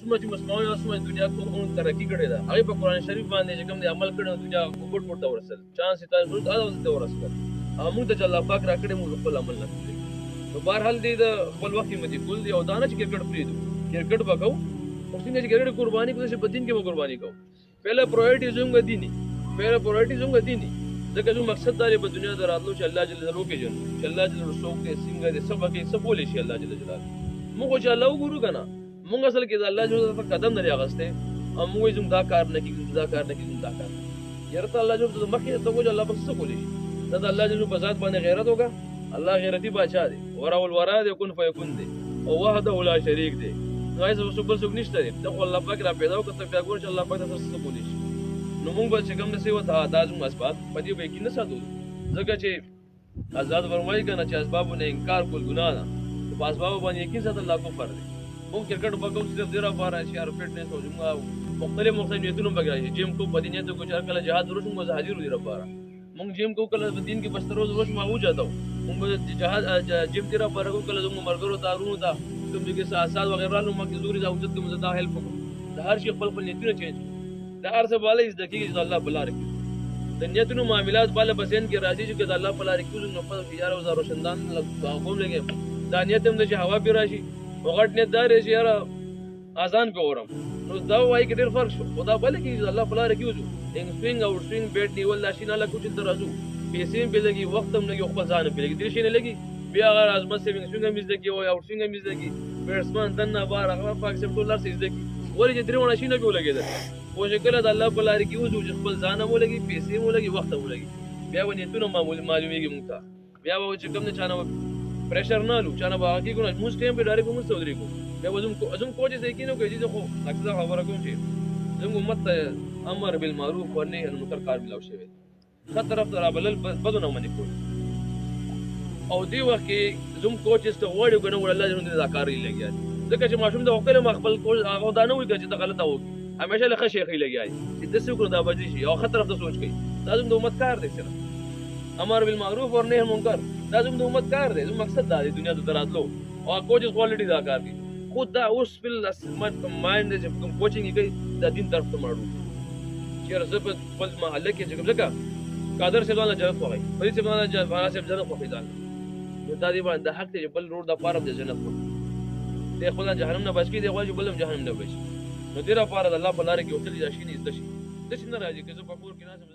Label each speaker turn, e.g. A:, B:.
A: څومره چې مسلمانانو څومره دنیا کوم ترقي کړې ده هغه په قرآن شریف باندې چې کوم دی عمل کړی دنیا ګوټ ګوټ ته ورسېدل چانس یې تاسو ته ورسېدل هغه موږ ته چې الله پاک راکړی موږ خپل عمل نه کوو نو بهرحال دې د خپل وخت مدي کول دی او دا نه چې کرکټ پرېږدو کرکټ به کوو خو څنګه چې کرکټ قرباني کوو داسې په دین کې به قرباني کوو پهله پرایورټي زموږ دیني ځکه زموږ مقصد دا دی په دنیا د راتلو چې الله جل جلاله وپېژنو چې الله جل جلاله څوک دی څنګه دی څه به کوي څه کولی شي الله جل جلاله موږ خو چې الله وګورو که نه موږ اصل کې د الله جل جلاله قدم نه دی اخیستی او موږ وایي زموږ دا کار نه کېږي زموږ دا کار نه کېږي زموږ دا کار نه کېږي یاره ته الله جل جلاله مخکې ته وایي الله به څه کولی شي دا د الله جل جلاله په ذات باندې غیرت وکړه الله غیرتي بادشاه دی ورا الورا دی کن فیکون دی او وحده لا شریک دی نو هېڅ بل څوک نشته دی ته خو الله پاک را پیدا وکړه ته بیا ګوره چې الله پاک ته څه کولی شي نو موږ به چې کوم داسې وته دا زموږ اسباب په دې به یقین نه ساتو ځکه چې آزاد فرمایي که نه چې اسبابو نه انکار کول ګناه ده په اسبابو باندې یقین ساتل لا کفر دی موږ کرکټ به کوو صرف دې لپاره چې یار فټنس او زموږ مختلف نیتونه به کوي جیم کو په دې نیت کو چې هر کله جهاد وروشو موږ حاضر دي لپاره موږ جیم کو کله په دین کې بس تر روز وروش ما وځاتو موږ جهاد جیم دې لپاره کو کله زموږ مرګرو دارونو دا کوم چې اساس وغیرہ نو موږ زوري دا وجود کوم زدا هیلپ کوو د هر شي خپل نیتونه چینج د هر څه بالا از دقیق چې الله بلار کوي د نیتونو معاملات بالا بسین کې راځي چې د الله بلار کوي نو په یار او روشندان کوم لګي دا نیت هم د هوا په راشي وغټ نیت دار شي یار اذان په اورم نو دا وایي کې ډېر فرق شو خدا بل کې الله بلار کوي ان سوینګ او سوینګ بیٹ نیول لاشي نه لکه چې درازو پیسې په لګي وخت هم لګي خپل ځان په لګي دې شي نه لګي بیا هغه ازمت سیوینګ سوینګ هم زده کی او او سوینګ هم زده کی بیټسمن دنه بار هغه پاک سپټولر سي زده کی ولې چې درې ونه شي نه په لګي او چې کله د الله په لار کې وځو چې خپل ځان مو لګي پیسې مو لګي وخت مو لګي بیا ونیتونه معلومیږي مونږ ته بیا و چې کوم نه چانه پریشر نه لو چانه باقي کو موږ ټیم په ډایرکټ موږ سودري کو بیا وزم کوچ یې کینو کوي چې خو اکثر خبره کوم چې زموږ امت امر بالمعروف و نهي عن المنکر کار ملاو شوی ښه طرف ته رابلل بدو نه منې کول او دی وخت کې زموږ کوچز ته وړي کنه ول الله دې دا کار یې لګیا ځکه چې ماشوم د وکړې مخبل کول هغه دا نه وي چې غلطه وکړي همیشه له ښه شیخي لګیایي چې داسې وکړو دا به شي او ښه طرف ته سوچ کوي دا زموږ د امت کار دی صرف امر بالمعروف اور نهي المنکر دا زموږ د امت کار دی زموږ مقصد دا دی دنیا ته راتلو او کوچز کوالټي دا کار کوي خود دا اوس فل مایند چې کوم کوچینګ کوي دا دین طرف ته مړو چې زه په خپل محله کې چې کوم ځکه قادر صاحب الله جنت خوښي فرید صاحب الله جنت خوښي دا دا دی باندې حق ته بل روډ د پاره د جنت خوښي دی خپل جهنم نه بچ کی دی غواړي بلم جهنم نه بچ نو دې لپاره د الله په لار کې وتلی راشي نه زده شي د څه نه راځي که زه په کور کې ناسم